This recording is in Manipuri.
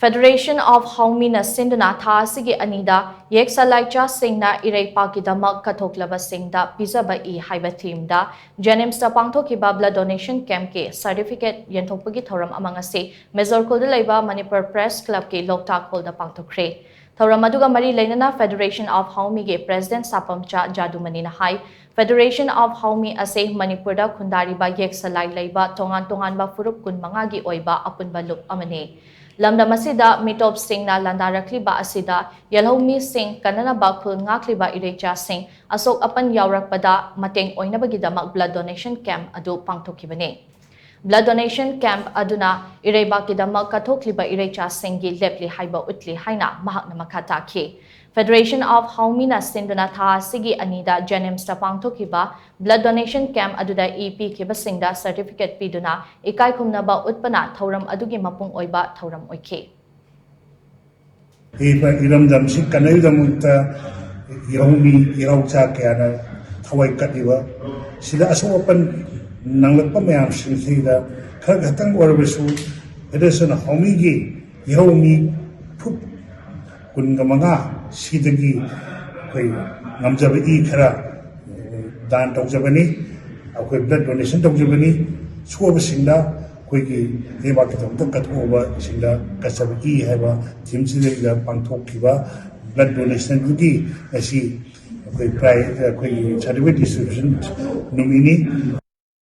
Federation of Haomee na sinduna tha asigi anida yeksalaicha singna iraipakidamak kathoklaba singda pizaba I haiba themda Janimsta Pangthokkhre blood donation camp ke certificate Yengthokpagi Thouram amang ase Mezorkul da laiba Manipur Press Club ke Loktak Hall da Pangthokkhre Thouram aduga mari leinana Federation of Haomee ge President Sapamcha Jadumani na hai Federation of Haomee ase Manipur da khundariba yeksalai laiba tongan ba furup kun manga gi oiba apunba lup amane Lamda masida mitop sing na landarakliba asida Haomee sing kanana bakul ngakliba irecha sing asok apan yaurakpada mateng oinabagidamak blood donation camp adu pangthokhibane. Blood donation camp aduna irebakidamak kathokliba irecha singi lepli haiba utli haina mahakna makataki. Federation of Haomee na sinduna tha sigi anida Janimsta Pangthokkhre blood donation camp aduda EP kiba singda certificate piduna ikai khumnaba utpana Thouram adugi mapung oiba Thouram oike. Iram damsik kanai damunta Haomee iraucha kaya thawai katiwa sida asopan nanglakpa mayam sida khagatang warbesu edesana Haomee gi Haomee phup kungamanga Sidagi koi namjaba I khara dan tawjabani akoi blood donation tawjabani suwa singda koi ki deba ki tamta kathoba singda kasaba I haiba thimsida ida pangthokhiba blood donation dugi asi koi prize koi certificate distribution nomini